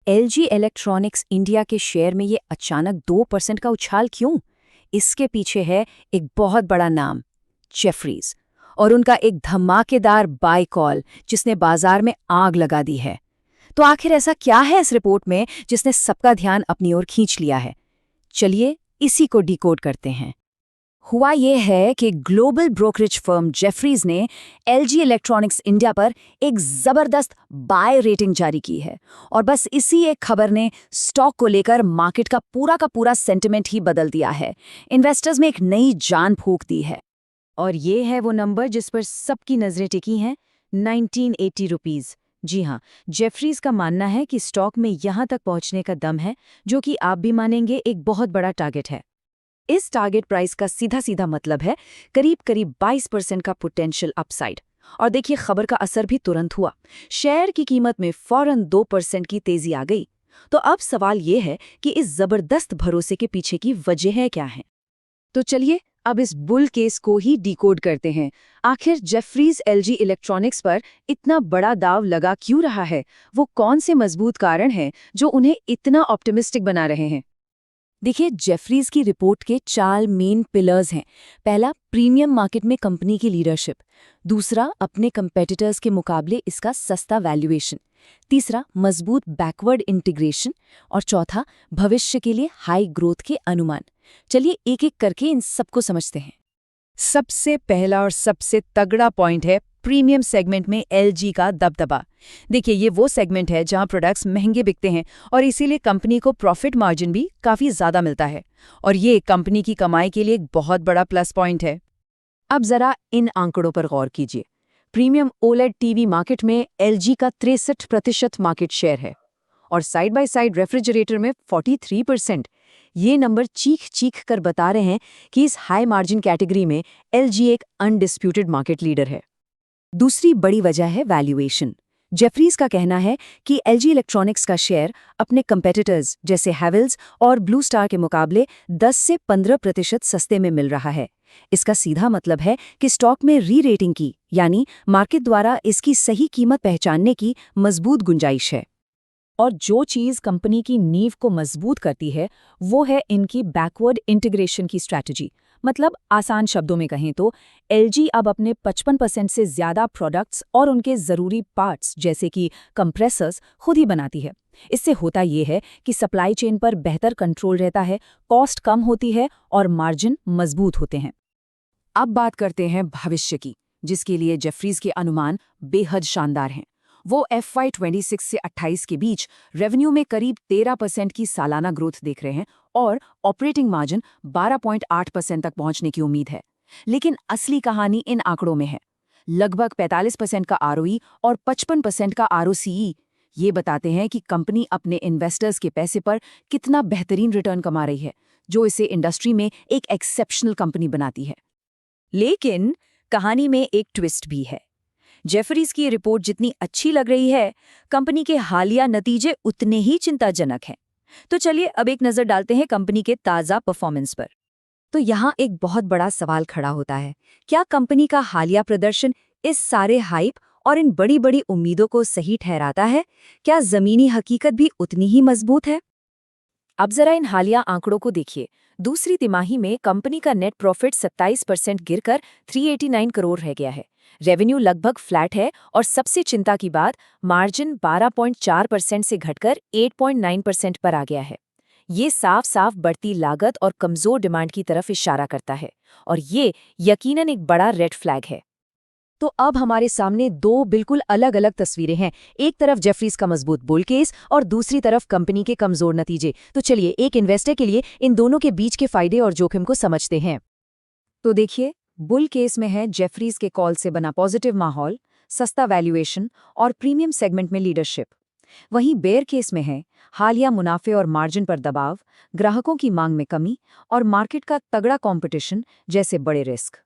LG electronics India के share में ये अचानक 2% का उछाल क्यों? इसके पीछे है एक बहुत बड़ा नाम, जेफरीज, और उनका एक धमाकेदार बाय कॉल जिसने बाजार में आग लगा दी है। तो आखिर ऐसा क्या है इस रिपोर्ट में जिसने सबका ध्यान अपनी ओर खींच लिया है? चलिए इसी को डिकोड करते हैं। हुआ ये है कि ग्लोबल ब्रोकरेज फर्म जेफरीज ने एलजी इलेक्ट्रॉनिक्स इंडिया पर एक जबरदस्त बाय रेटिंग जारी की है, और बस इसी एक खबर ने स्टॉक को लेकर मार्केट का पूरा सेंटिमेंट ही बदल दिया है। इन्वेस्टर्स में एक नई जान फूंक दी है। और ये है वो नंबर जिस पर सबकी नजरें टिकी हैं, 1980 रुपीज। जी हाँ, जेफरीज का मानना है कि स्टॉक में यहां तक पहुंचने का दम है, जो कि आप भी मानेंगे एक बहुत बड़ा टारगेट है। इस टारगेट प्राइस का सीधा मतलब है करीब 22% का पोटेंशियल अपसाइड। और देखिए, खबर का असर भी तुरंत हुआ। शेयर की कीमत में फौरन 2% की तेजी आ गई। तो अब सवाल ये है कि इस जबरदस्त भरोसे के पीछे की वजह क्या है? तो चलिए अब इस बुल केस को ही डिकोड करते हैं। आखिर जेफरीज एलजी इलेक्ट्रॉनिक्स पर इतना बड़ा दाव लगा क्यों रहा है? वो कौन से मजबूत कारण हैं जो उन्हें इतना ऑप्टिमिस्टिक बना रहे हैं? देखिए, जेफरीज की रिपोर्ट के 4 मेन पिलर्स हैं। पहला, प्रीमियम मार्केट में कंपनी की लीडरशिप। दूसरा, अपने कंपेटिटर्स के मुकाबले इसका सस्ता वैल्यूएशन। तीसरा, मजबूत बैकवर्ड इंटीग्रेशन। और चौथा, भविष्य के लिए हाई ग्रोथ के अनुमान। चलिए एक एक करके इन सबको समझते हैं। सबसे पहला और सबसे तगड़ा पॉइंट है प्रीमियम सेगमेंट में एलजी का दबदबा। देखिए, ये वो सेगमेंट है जहां प्रोडक्ट्स महंगे बिकते हैं और इसीलिए कंपनी को प्रॉफिट मार्जिन भी काफी ज्यादा मिलता है, और ये कंपनी की कमाई के लिए एक बहुत बड़ा प्लस पॉइंट है। अब जरा इन आंकड़ों पर गौर कीजिए। प्रीमियम ओलेड टीवी मार्केट में एलजी का 63% मार्केट शेयर है, और साइड बाय साइड रेफ्रिजरेटर में 43%। ये नंबर चीख कर बता रहे हैं कि इस हाई मार्जिन कैटेगरी में एलजी एक अनडिस्प्यूटेड मार्केट लीडर है। दूसरी बड़ी वजह है वैल्यूएशन। जेफरीज का कहना है कि एलजी इलेक्ट्रॉनिक्स का शेयर अपने कंपेटिटर्स जैसे हैवेल्स और ब्लू स्टार के मुकाबले 10 से 15% सस्ते में मिल रहा है। इसका सीधा मतलब है कि स्टॉक में री रेटिंग की, यानी मार्केट द्वारा इसकी सही कीमत पहचानने की मजबूत गुंजाइश है। और जो चीज़ कंपनी की नींव को मजबूत करती है वो है इनकी बैकवर्ड इंटीग्रेशन की स्ट्रैटेजी। मतलब आसान शब्दों में कहें तो एलजी अब अपने 55% से ज़्यादा प्रोडक्ट्स और उनके ज़रूरी पार्ट्स जैसे कि कंप्रेसर्स खुद ही बनाती है। इससे होता ये है कि सप्लाई चेन पर बेहतर कंट्रोल रहता है, कॉस्ट कम होती है और मार्जिन मजबूत होते हैं। अब बात करते हैं भविष्य की, जिसके लिए जेफरीज के अनुमान बेहद शानदार हैं। वो FY 26 से 28 के बीच रेवेन्यू में करीब 13% की सालाना ग्रोथ देख रहे हैं और ऑपरेटिंग मार्जिन 12.8% तक पहुंचने की उम्मीद है। लेकिन असली कहानी इन आंकड़ों में है। लगभग 45% का ROE और 55% का ROCE ये बताते हैं कि कंपनी अपने इन्वेस्टर्स के पैसे पर कितना बेहतरीन रिटर्न कमा रही है, जो इसे इंडस्ट्री में एक एक्सेप्शनल कंपनी बनाती है। लेकिन कहानी में एक ट्विस्ट भी है। जेफरीज की रिपोर्ट जितनी अच्छी लग रही है, कंपनी के हालिया नतीजे उतने ही चिंताजनक हैं। तो चलिए अब एक नजर डालते हैं कंपनी के ताज़ा परफॉर्मेंस पर। तो यहाँ एक बहुत बड़ा सवाल खड़ा होता है, क्या कंपनी का हालिया प्रदर्शन इस सारे हाइप और इन बड़ी उम्मीदों को सही ठहराता है? क्या जमीनी हकीकत भी उतनी ही मजबूत है? अब जरा इन हालिया आंकड़ों को देखिए। दूसरी तिमाही में कंपनी का नेट प्रॉफिट 27% गिरकर 389 करोड़ रह गया है। रेवेन्यू लगभग फ्लैट है और सबसे चिंता की बात, मार्जिन 12.4% से घटकर 8.9% पर आ गया है। ये साफ बढ़ती लागत और कमजोर डिमांड की तरफ इशारा करता है, और ये यकीनन एक बड़ा रेड फ्लैग है। तो अब हमारे सामने दो बिल्कुल अलग तस्वीरें हैं। एक तरफ जेफरीज का मजबूत बुल केस और दूसरी तरफ कंपनी के कमजोर नतीजे। तो चलिए एक इन्वेस्टर के लिए इन दोनों के बीच के फायदे और जोखिम को समझते हैं। तो देखिए, बुल केस में है जेफरीज के कॉल से बना पॉजिटिव माहौल, सस्ता वैल्यूएशन और प्रीमियम सेगमेंट में लीडरशिप। वहीं बेयर केस में है हालिया मुनाफे और मार्जिन पर दबाव, ग्राहकों की मांग में कमी और मार्केट का तगड़ा कंपटीशन जैसे बड़े रिस्क।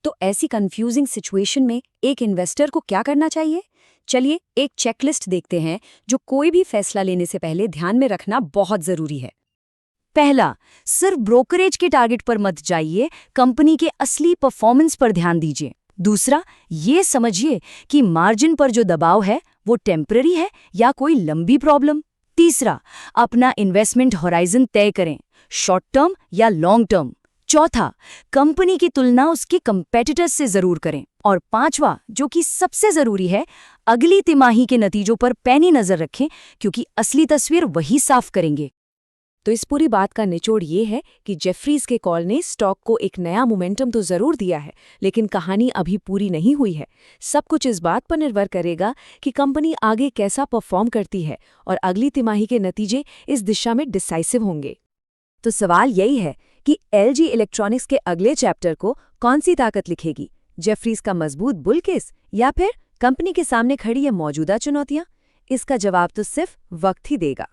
तो ऐसी कंफ्यूजिंग सिचुएशन में एक इन्वेस्टर को क्या करना चाहिए? चलिए एक चेकलिस्ट देखते हैं जो कोई भी फैसला लेने से पहले ध्यान में रखना बहुत जरूरी है। पहला, सिर्फ ब्रोकरेज के टारगेट पर मत जाइए, कंपनी के असली परफॉर्मेंस पर ध्यान दीजिए। दूसरा, ये समझिए कि मार्जिन पर जो दबाव है वो टेम्पररी है या कोई लंबी प्रॉब्लम। तीसरा, अपना इन्वेस्टमेंट होराइजन तय करें, शॉर्ट टर्म या लॉन्ग टर्म। चौथा, कंपनी की तुलना उसके कंपेटिटर्स से जरूर करें। और पांचवा, जो कि सबसे जरूरी है, अगली तिमाही के नतीजों पर पैनी नजर रखें, क्योंकि असली तस्वीर वही साफ करेंगे। तो इस पूरी बात का निचोड़ ये है कि जेफरीज के कॉल ने स्टॉक को एक नया मोमेंटम तो जरूर दिया है, लेकिन कहानी अभी पूरी नहीं हुई है। सब कुछ इस बात पर निर्भर करेगा कि कंपनी आगे कैसा परफॉर्म करती है, और अगली तिमाही के नतीजे इस दिशा में डिसाइसिव होंगे। तो सवाल यही है कि एलजी इलेक्ट्रॉनिक्स के अगले चैप्टर को कौन सी ताकत लिखेगी, जेफरीज का मजबूत बुल केस या फिर कंपनी के सामने खड़ी ये मौजूदा चुनौतियां? इसका जवाब तो सिर्फ वक्त ही देगा।